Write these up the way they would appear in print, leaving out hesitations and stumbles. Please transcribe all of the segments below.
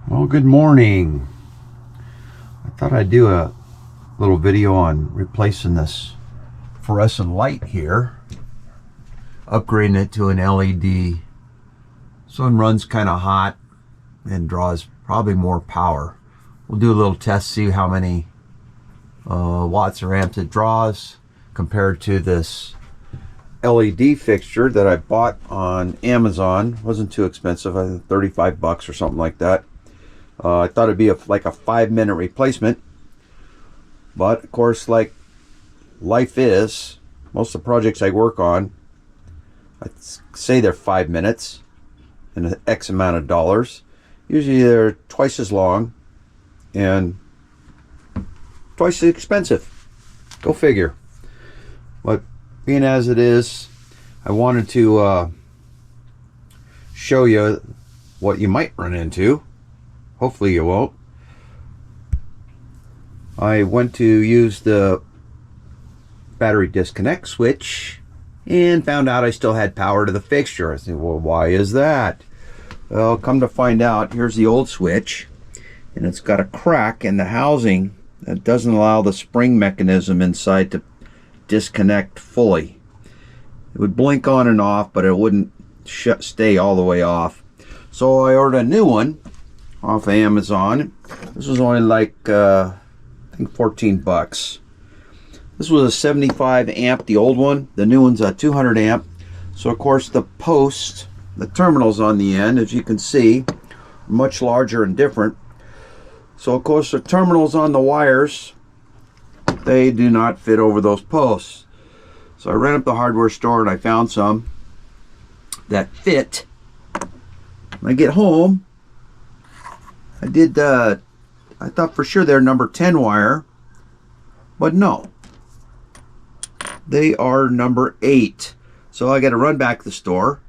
Well, good morning. I thought I'd do a little video on replacing this fluorescent light here, upgrading it to an LED. This one runs kind of hot and draws probably more power. We'll do a little test, see how many watts or amps it draws compared to this LED fixture that I bought on Amazon. It wasn't too expensive, I think 35 bucks or something like that. I thought it'd be like a 5-minute replacement, but of course, like life is, most of the projects I work on, I say they're 5 minutes and an X amount of dollars. Usually they're twice as long and twice as expensive. Go figure. But being as it is, I wanted to show you what you might run into. Hopefully you won't. I went to use the battery disconnect switch and found out I still had power to the fixture. I said, well, why is that? Well, come to find out, here's the old switch, and it's got a crack in the housing that doesn't allow the spring mechanism inside to disconnect fully. It would blink on and off, but it wouldn't stay all the way off. So I ordered a new one off of Amazon. This was only like I think 14 bucks. This was a 75 amp, the old one. The new one's a 200 amp. So of course the post, the terminals on the end, as you can see, are much larger and different. So of course the terminals on the wires, they do not fit over those posts. So I ran up the hardware store and I found some that fit. When I get home, I thought for sure they're number 10 wire, but no, they are number 8. So I got to run back to the store,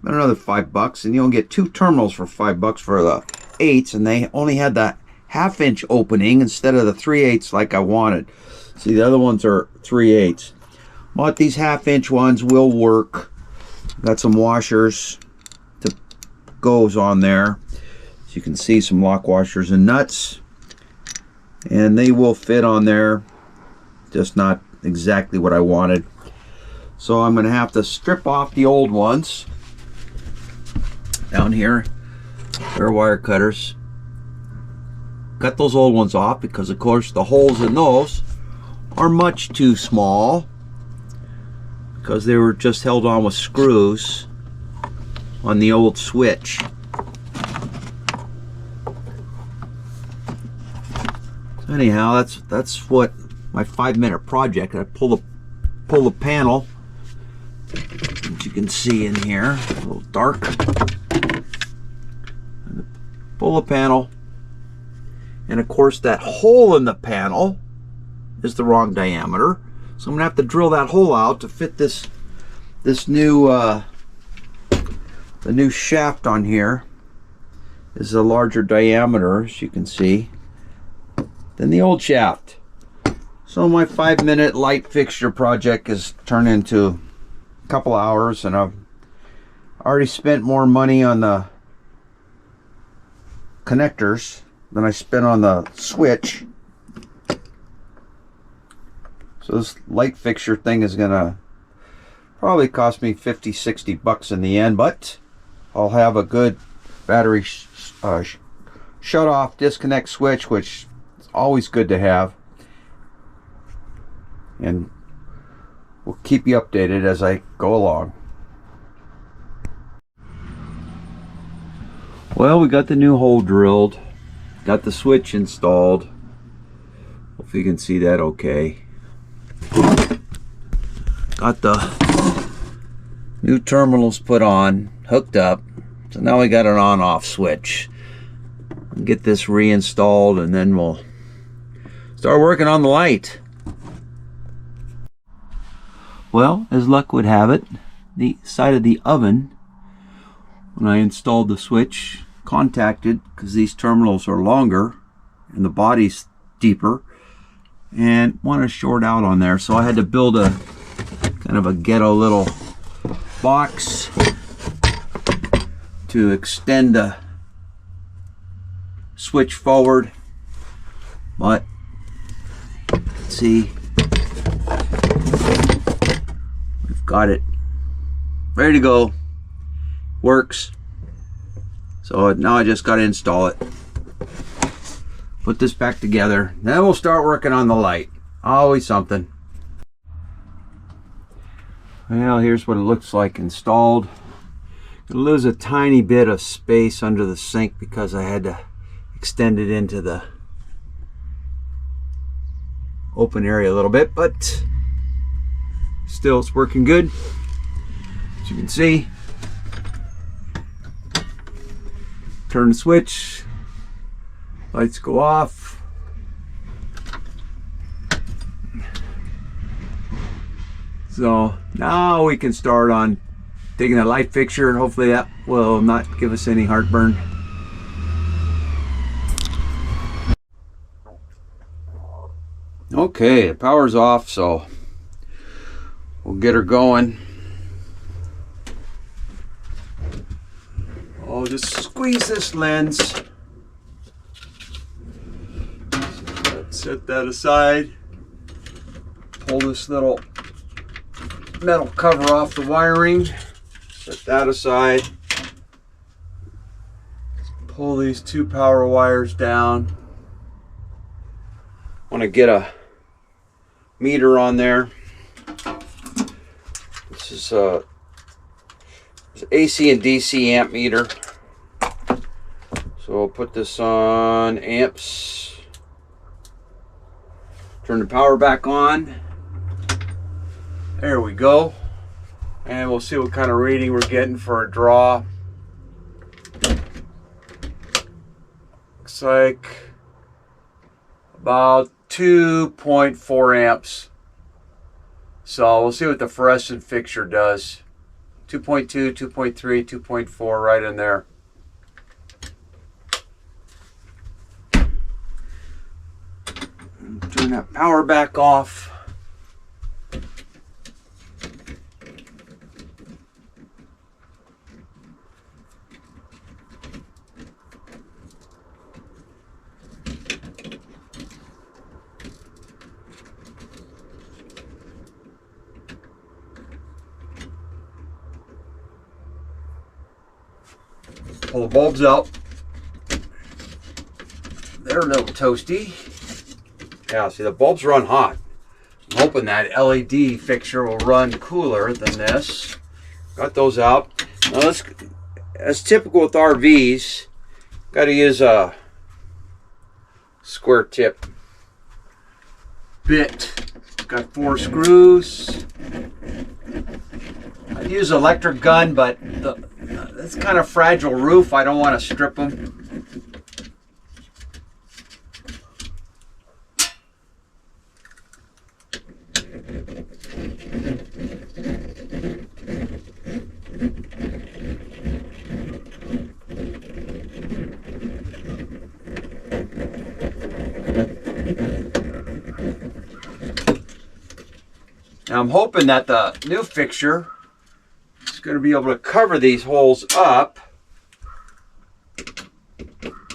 about another 5 bucks, and you'll get 2 terminals for 5 bucks for the 8s, and they only had the 1/2 inch opening instead of the 3/8 like I wanted. See, the other ones are 3/8. But these 1/2 inch ones will work. Got some washers to goes on there. So you can see some lock washers and nuts, and they will fit on there, just not exactly what I wanted. So I'm going to have to strip off the old ones down here. They're wire cutters. Cut those old ones off because of course the holes in those are much too small because they were just held on with screws on the old switch. Anyhow, that's what my 5-minute project. I pull the panel, as you can see in here, a little dark. Pull the panel, and of course that hole in the panel is the wrong diameter. So I'm gonna have to drill that hole out to fit this new the new shaft on here is a larger diameter, as you can see, than the old shaft. So my 5-minute light fixture project has turned into a couple hours, and I've already spent more money on the connectors than I spent on the switch. So this light fixture thing is gonna probably cost me 50-60 bucks in the end, but I'll have a good battery shut off disconnect switch, which always good to have, and we'll keep you updated as I go along. Well, we got the new hole drilled, got the switch installed. Hopefully you can see that okay. Got the new terminals put on, hooked up, so now we got an on-off switch. Get this reinstalled and then we'll start working on the light. Well, as luck would have it, the side of the oven, when I installed the switch, contacted because these terminals are longer and the body's deeper, and want to short out on there. So I had to build a kind of a ghetto little box to extend the switch forward, but let's see, we've got it ready to go. Works. So now I just got to install it, put this back together, then we'll start working on the light. Always something. Well, here's what it looks like installed. Gonna lose a tiny bit of space under the sink because I had to extend it into the open area a little bit, but still it's working good. As you can see, turn the switch, lights go off. So now we can start on taking the light fixture, and hopefully that will not give us any heartburn. Okay, the power's off, so we'll get her going. I'll just squeeze this lens. Set that aside. Pull this little metal cover off the wiring. Set that aside. Pull these two power wires down. Want to get a meter on there. This is a AC and DC amp meter. So we'll put this on amps. Turn the power back on. There we go. And we'll see what kind of reading we're getting for a draw. Looks like about 2.4 amps. So we'll see what the fluorescent fixture does. 2.2, 2.3, 2.4, right in there. Turn that power back off. Pull the bulbs out. They're a little toasty. Yeah, see, the bulbs run hot. I'm hoping that LED fixture will run cooler than this. Got those out. Now let's, as typical with RVs, got to use a square tip bit. Got 4 screws. I'd use an electric gun, but it's kind of fragile roof. I don't want to strip them. Now I'm hoping that the new fixture is going to be able to cover these holes up.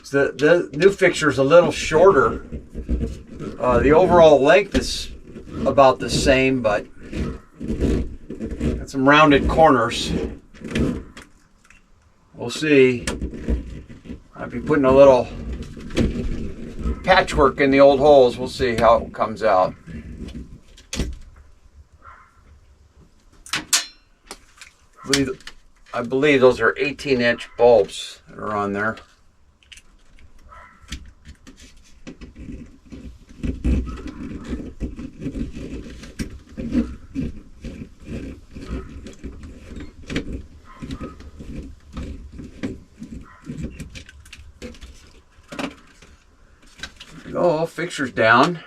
So the new fixture is a little shorter. The overall length is about the same, but got some rounded corners. We'll see. I'll be putting a little patchwork in the old holes. We'll see how it comes out. I believe those are 18-inch bulbs that are on there. Go, fixture's down.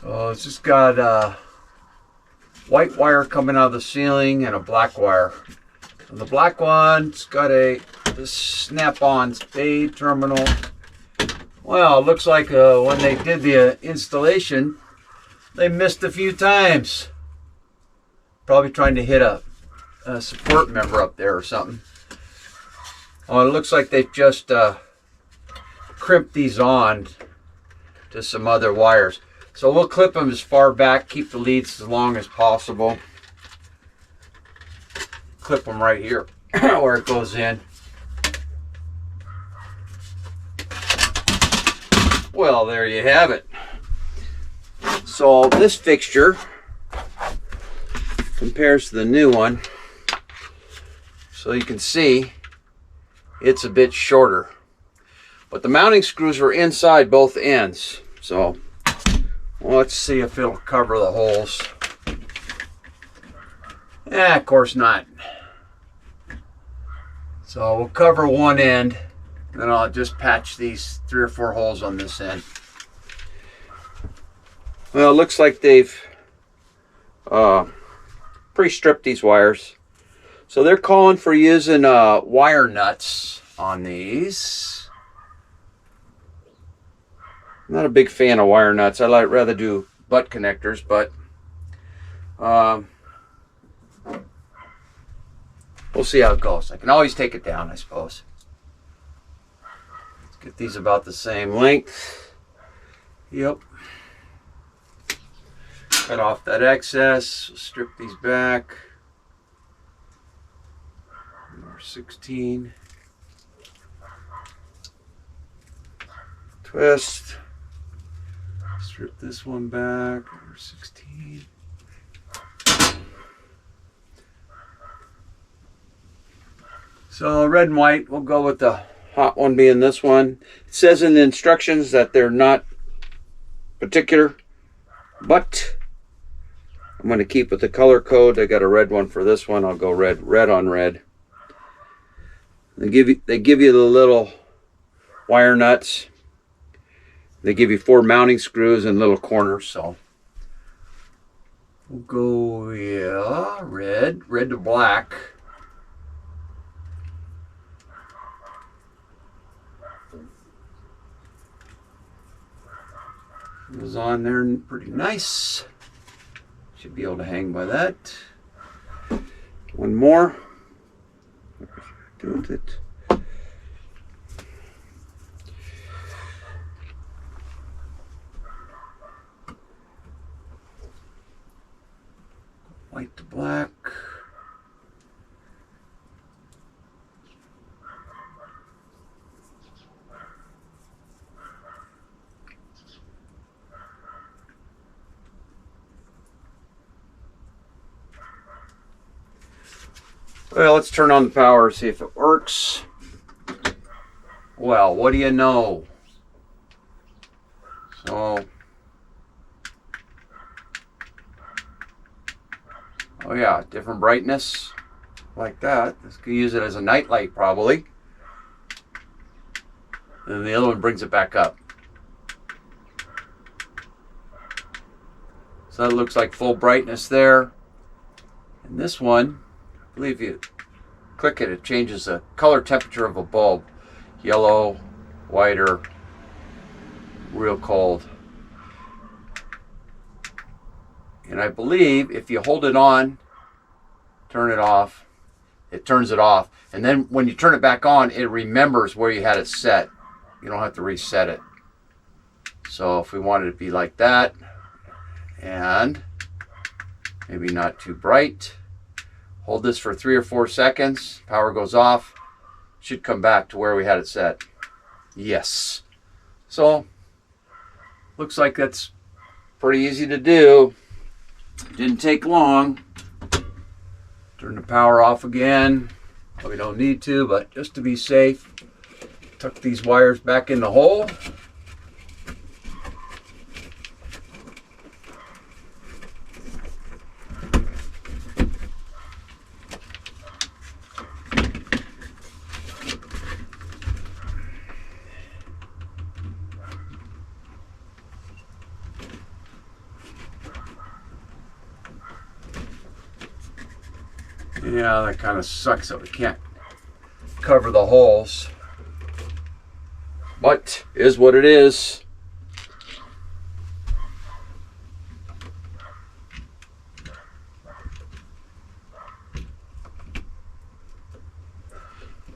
So it's just got white wire coming out of the ceiling and a black wire. And the black one's got this snap-on spade terminal. Well, it looks like when they did the installation, they missed a few times. Probably trying to hit a support member up there or something. Oh, it looks like they've just crimped these on to some other wires. So we'll clip them as far back, keep the leads as long as possible. Clip them right here where it goes in. Well, there you have it. So this fixture compares to the new one. So you can see it's a bit shorter. But the mounting screws were inside both ends. So well, let's see if it'll cover the holes. Of course not. So we'll cover one end, then I'll just patch these 3 or 4 holes on this end. Well, it looks like they've pre-stripped these wires. So they're calling for using wire nuts on these. I'm not a big fan of wire nuts. I like rather do butt connectors, but we'll see how it goes. I can always take it down, I suppose. Let's get these about the same length. Yep. Cut off that excess. Strip these back. Number 16. Twist. Strip this one back. Number 16. So red and white, we'll go with the hot one being this one. It says in the instructions that they're not particular, but I'm going to keep with the color code. I got a red one for this one. I'll go red on red. They give you the little wire nuts. They give you 4 mounting screws and little corners. So we'll go, yeah, red to black. It was on there pretty nice. Should be able to hang by that. One more. Do with it. White to black. Well, let's turn on the power, see if it works. Well, what do you know? So, oh yeah, different brightness, like that. This could use it as a night light probably. And the other one brings it back up. So that looks like full brightness there. And this one, I believe you click it, it changes the color temperature of a bulb. Yellow, whiter, real cold. And I believe if you hold it on, turn it off, it turns it off. And then when you turn it back on, it remembers where you had it set. You don't have to reset it. So if we wanted it to be like that, and maybe not too bright, hold this for 3 or 4 seconds, power goes off, should come back to where we had it set. Yes. So, looks like that's pretty easy to do. Didn't take long. Turn the power off again. Well, we don't need to, but just to be safe, tuck these wires back in the hole. Yeah, that kind of sucks that we can't cover the holes. But is what it is.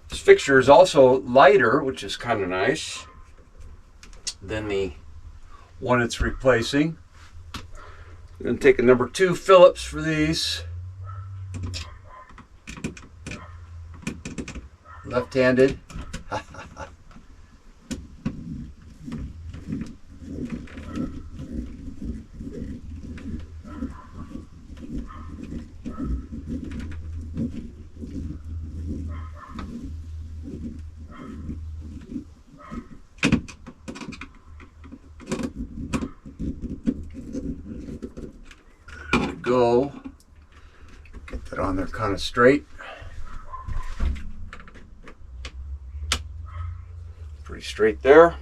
This fixture is also lighter, which is kind of nice, than the one it's replacing. I'm going to take a number 2 Phillips for these. Left-handed. Go. Get that on there kind of straight. Pretty straight there.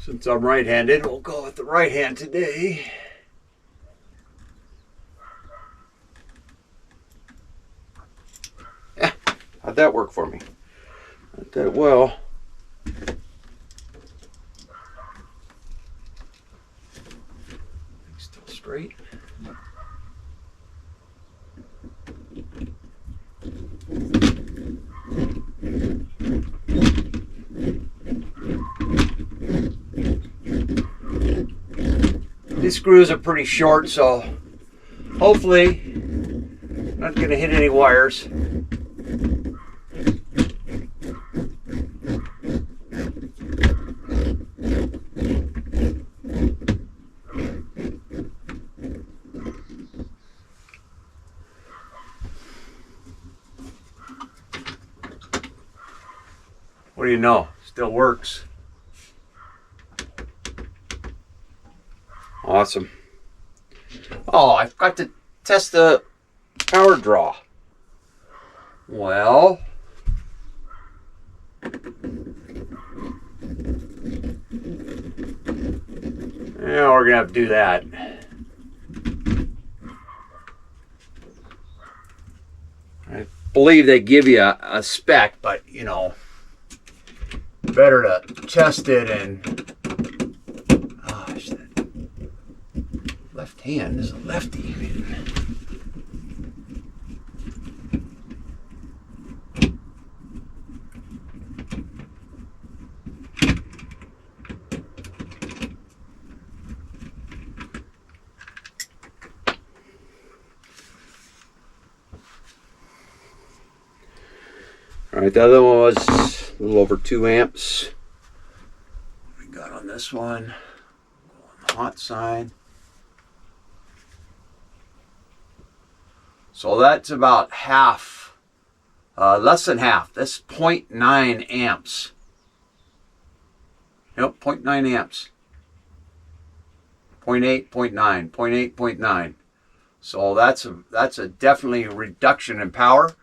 Since I'm right-handed, we'll go with the right hand today. Yeah, how'd that work for me? Not that well. Still straight. These screws are pretty short, so hopefully I'm not going to hit any wires. What do you know? Still works. Awesome. Oh, I forgot to test the power draw. Well, yeah, we're gonna have to do that. I believe they give you a spec, but you know, better to test it. And gosh, that left hand is a lefty. All right, the other one was a little over 2 amps. We got on this one, go on the hot side. So that's about half, less than half. That's 0.9 amps. Yep, 0.9 amps. 0.8, 0.9, 0.8, 0.9. So that's a definitely reduction in power.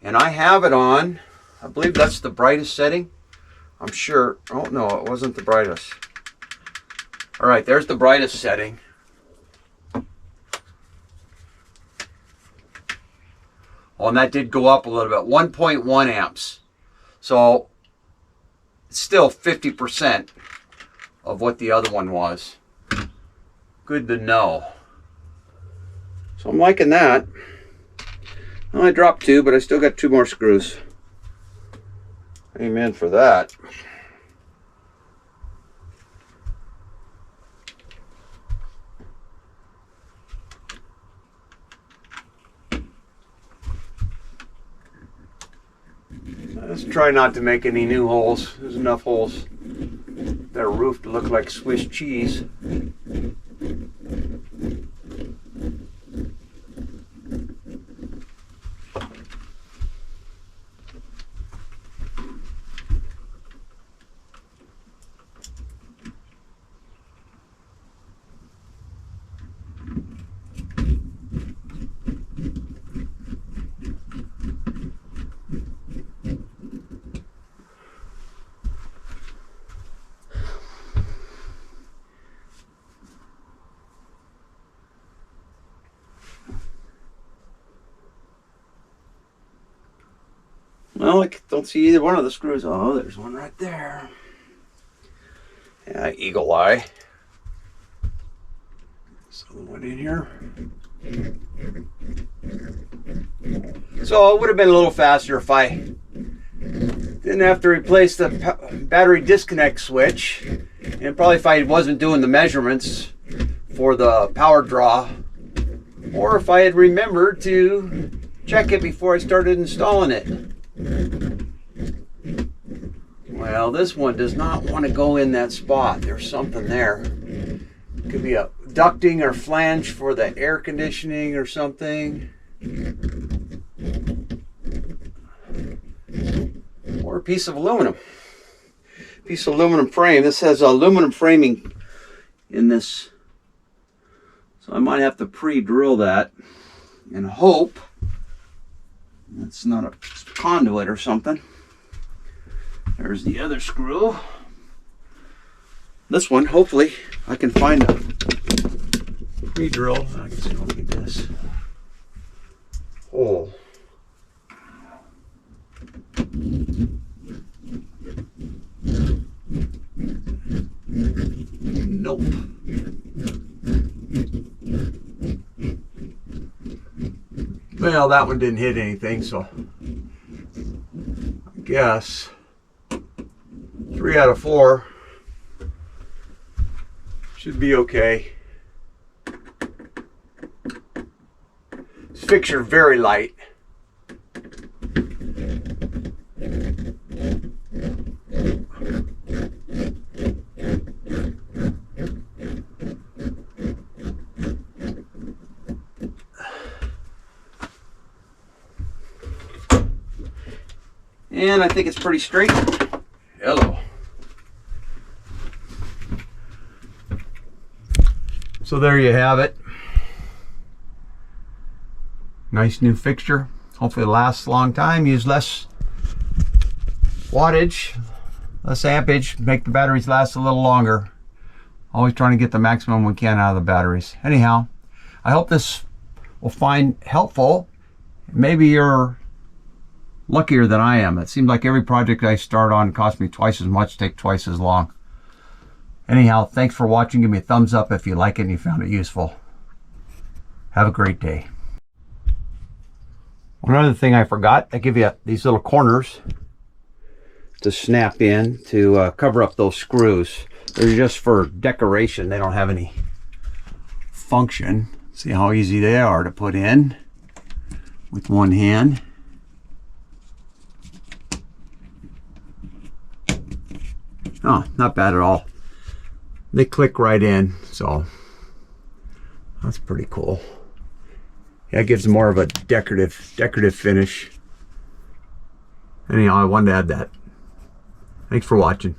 And I have it on, I believe that's the brightest setting. I'm sure, oh no, it wasn't the brightest. All right, there's the brightest setting. Oh, and that did go up a little bit, 1.1 amps. So it's still 50% of what the other one was. Good to know. So I'm liking that. I only dropped 2, but I still got 2 more screws. Amen for that. Let's try not to make any new holes. There's enough holes. That roof to look like Swiss cheese. Well, I don't see either one of the screws. Oh, there's one right there. Yeah, eagle eye. This other one in here. So it would have been a little faster if I didn't have to replace the battery disconnect switch, and probably if I wasn't doing the measurements for the power draw, or if I had remembered to check it before I started installing it. Well, this one does not want to go in that spot. There's something there. Could be a ducting or flange for the air conditioning or something. Or a piece of aluminum. Piece of aluminum frame. This has aluminum framing in this. So I might have to pre-drill that and hope it's not a conduit or something. There's the other screw. This one, hopefully, I can find a pre-drill. I guess I'll get this hole. Nope. Well, that one didn't hit anything, so I guess 3 out of 4 should be okay. This fixture very light. And I think it's pretty straight. Hello. So there you have it. Nice new fixture. Hopefully it lasts a long time. Use less wattage, less ampage, make the batteries last a little longer. Always trying to get the maximum we can out of the batteries. Anyhow, I hope this will find helpful. Maybe you're luckier than I am. It seems like every project I start on costs me twice as much, take twice as long. Anyhow, thanks for watching. Give me a thumbs up if you like it and you found it useful. Have a great day. One other thing I forgot, I give you these little corners to snap in to cover up those screws. They're just for decoration. They don't have any function. See how easy they are to put in with one hand. Oh, not bad at all. They click right in, so that's pretty cool. Yeah, it gives more of a decorative finish. Anyhow, I wanted to add that. Thanks for watching.